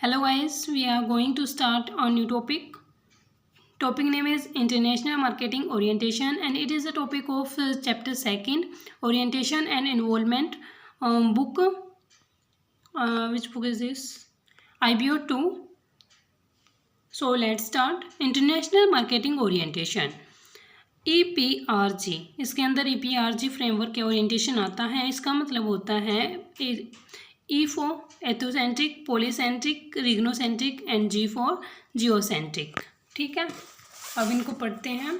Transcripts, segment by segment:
Hello guys, we are going to start a new topic. Topic name is International Marketing Orientation and it is a topic of chapter 2nd, Orientation and Involvement book. Which book is this? IBO 2. So let's start. International Marketing Orientation. EPRG, इसके अंदर EPRG framework या orientation आता है. इसका मतलब होता है E for ethnocentric, polycentric, regiocentric and G for geocentric. ठीक है, अब इनको पढ़ते हैं.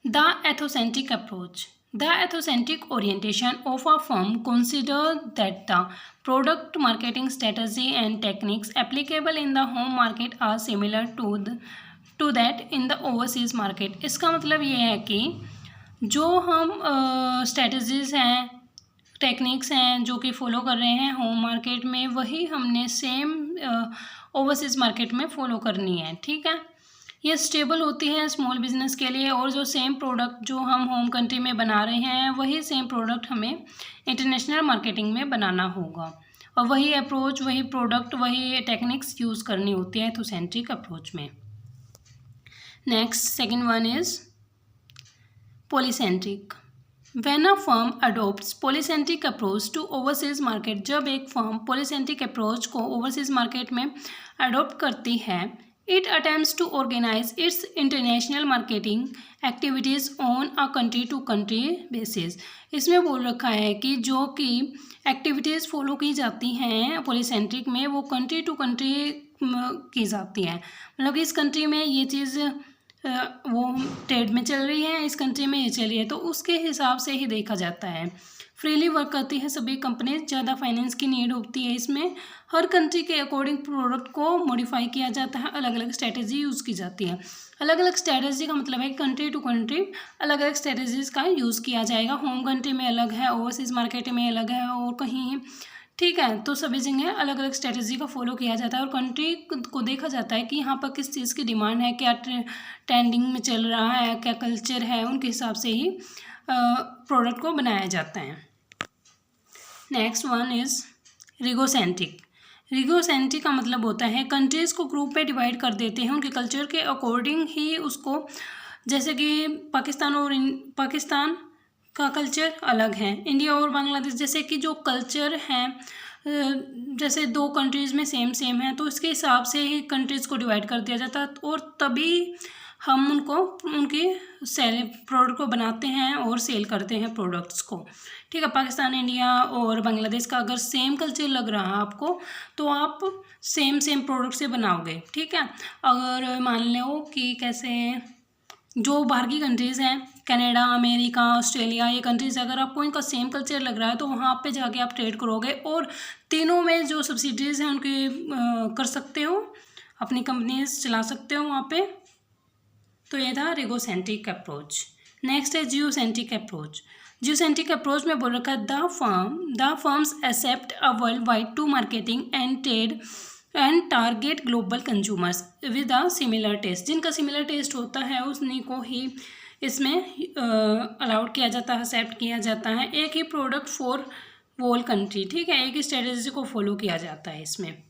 The ethnocentric approach. The ethnocentric orientation of a firm considers that the product marketing strategy and techniques applicable in the home market are similar to that in the overseas market. इसका मतलब ये है कि जो हम स्ट्रेटजीज हैं, techniques हैं जो कि फॉलो कर रहे हैं होम मार्केट में, वही हमने सेम ओवरसीज मार्केट में फॉलो करनी है. ठीक है, ये स्टेबल होती है स्मॉल बिजनेस के लिए, और जो सेम प्रोडक्ट जो हम होम कंट्री में बना रहे हैं वही सेम प्रोडक्ट हमें इंटरनेशनल मार्केटिंग में बनाना होगा, और वही अप्रोच, वही प्रोडक्ट, वही टेक्निक्स यूज़ करनी होती है एथोसेंट्रिक अप्रोच में. Next, second one is polycentric. When a firm adopts polycentric approach to overseas market, जब एक फर्म पॉलीसेंट्रिक अप्रोच को ओवरसीज मार्केट में अडोप्ट करती है, it attempts to organize its international marketing activities on a country to country basis. इसमें बोल रखा है कि जो कि एक्टिविटीज़ फॉलो की जाती हैं पॉलीसेंट्रिक में वो कंट्री टू कंट्री की जाती हैं. मतलब कि इस कंट्री में ये चीज़ वो ट्रेड में चल रही है, इस कंट्री में ये चल रही है, तो उसके हिसाब से ही देखा जाता है. फ्रीली वर्क करती है सभी कंपनीज, ज़्यादा फाइनेंस की नीड होती है. इसमें हर कंट्री के अकॉर्डिंग प्रोडक्ट को मॉडिफाई किया जाता है, अलग अलग स्ट्रेटजी यूज़ की जाती है. अलग अलग स्ट्रेटजी का मतलब है कि कंट्री टू कंट्री अलग अलग स्ट्रेटजीज़ का यूज़ किया जाएगा. होम कंट्री में अलग है, ओवरसीज़ मार्केट में अलग है, और कहीं. ठीक है, तो सभी जगह अलग अलग स्ट्रेटजी का फॉलो किया जाता है, और कंट्री को देखा जाता है कि यहाँ पर किस चीज़ की डिमांड है, क्या ट्रेंडिंग में चल रहा है, क्या कल्चर है, उनके हिसाब से ही प्रोडक्ट को बनाया जाता है. Next one is regiocentric. Regiocentric का मतलब होता है कंट्रीज़ को ग्रुप में डिवाइड कर देते हैं, उनके कल्चर के अकॉर्डिंग ही उसको. जैसे कि पाकिस्तान का कल्चर अलग है, इंडिया और बांग्लादेश जैसे कि जो कल्चर हैं, जैसे दो कंट्रीज़ में सेम है, तो इसके हिसाब से ही कंट्रीज़ को डिवाइड कर दिया जाता है, और तभी हम उनकी सेल प्रोडक्ट को बनाते हैं और सेल करते हैं प्रोडक्ट्स को. ठीक है, पाकिस्तान, इंडिया और बांग्लादेश का अगर सेम कल्चर लग रहा है आपको, तो आप सेम प्रोडक्ट से बनाओगे. ठीक है, अगर मान लो कि कैसे जो बाहर की कंट्रीज़ हैं, कनाडा, अमेरिका, ऑस्ट्रेलिया, ये कंट्रीज़, अगर आपको इनका सेम कल्चर लग रहा है तो वहाँ पे जाके आप ट्रेड करोगे, और तीनों में जो सब्सिडीज़ हैं उनके कर सकते हो, अपनी कंपनीज चला सकते हो वहाँ पे. तो ये था रिगोसेंट्रिक अप्रोच. नेक्स्ट है जियोसेंट्रिक अप्रोच. जियोसेंट्रिक अप्रोच में बोल रखा है the firms accept a world wide to marketing and trade and target global consumers with a similar taste. जिनका सिमिलर टेस्ट होता है उन्हीं को ही इसमें अलाउड किया जाता है, एक्सेप्ट किया जाता है. एक ही प्रोडक्ट फॉर वोल कंट्री. ठीक है, एक ही स्ट्रेटेजी को फॉलो किया जाता है. इसमें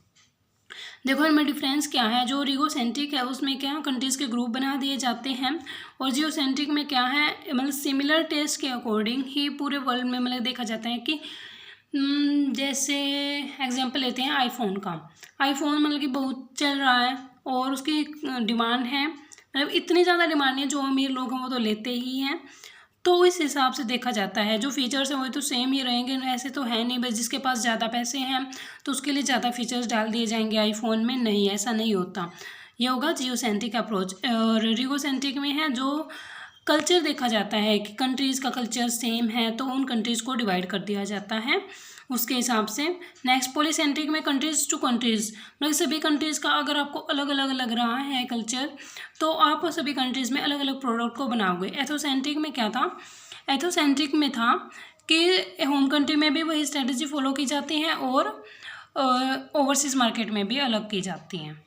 देखो इनमें डिफरेंस क्या है. जो रिगोसेंट्रिक है उसमें क्या कंट्रीज़ के ग्रुप बना दिए जाते हैं, और जियोसेंट्रिक में क्या है, मतलब सिमिलर टेस्ट के अकॉर्डिंग ही पूरे वर्ल्ड में मतलब देखा जाता है कि जैसे एग्जांपल लेते हैं आईफोन का. आईफोन मतलब कि बहुत चल रहा है और उसकी डिमांड है, मतलब इतनी ज़्यादा डिमांड नहीं है, जो अमीर लोग हैं वो तो लेते ही हैं. तो इस हिसाब से देखा जाता है. जो फीचर्स हैं वो तो सेम ही रहेंगे, ऐसे तो है नहीं बस जिसके पास ज़्यादा पैसे हैं तो उसके लिए ज़्यादा फीचर्स डाल दिए जाएंगे आईफोन में. नहीं, ऐसा नहीं होता. ये होगा जियोसेंट्रिक अप्रोच. और रिगोसेंट्रिक में है जो कल्चर देखा जाता है कि कंट्रीज़ का कल्चर सेम है, तो उन कंट्रीज़ को डिवाइड कर दिया जाता है उसके हिसाब से. नेक्स्ट पॉलीसेंट्रिक में कंट्रीज़ टू कंट्रीज़, मतलब सभी कंट्रीज़ का अगर आपको अलग अलग लग रहा है कल्चर, तो आप सभी कंट्रीज़ में अलग अलग प्रोडक्ट को बनाओगे. एथोसेंट्रिक में क्या था, एथोसेंट्रिक में था कि होम कंट्री में भी वही स्ट्रेटजी फॉलो की जाती है और ओवरसीज़ मार्केट में भी अलग की जाती हैं.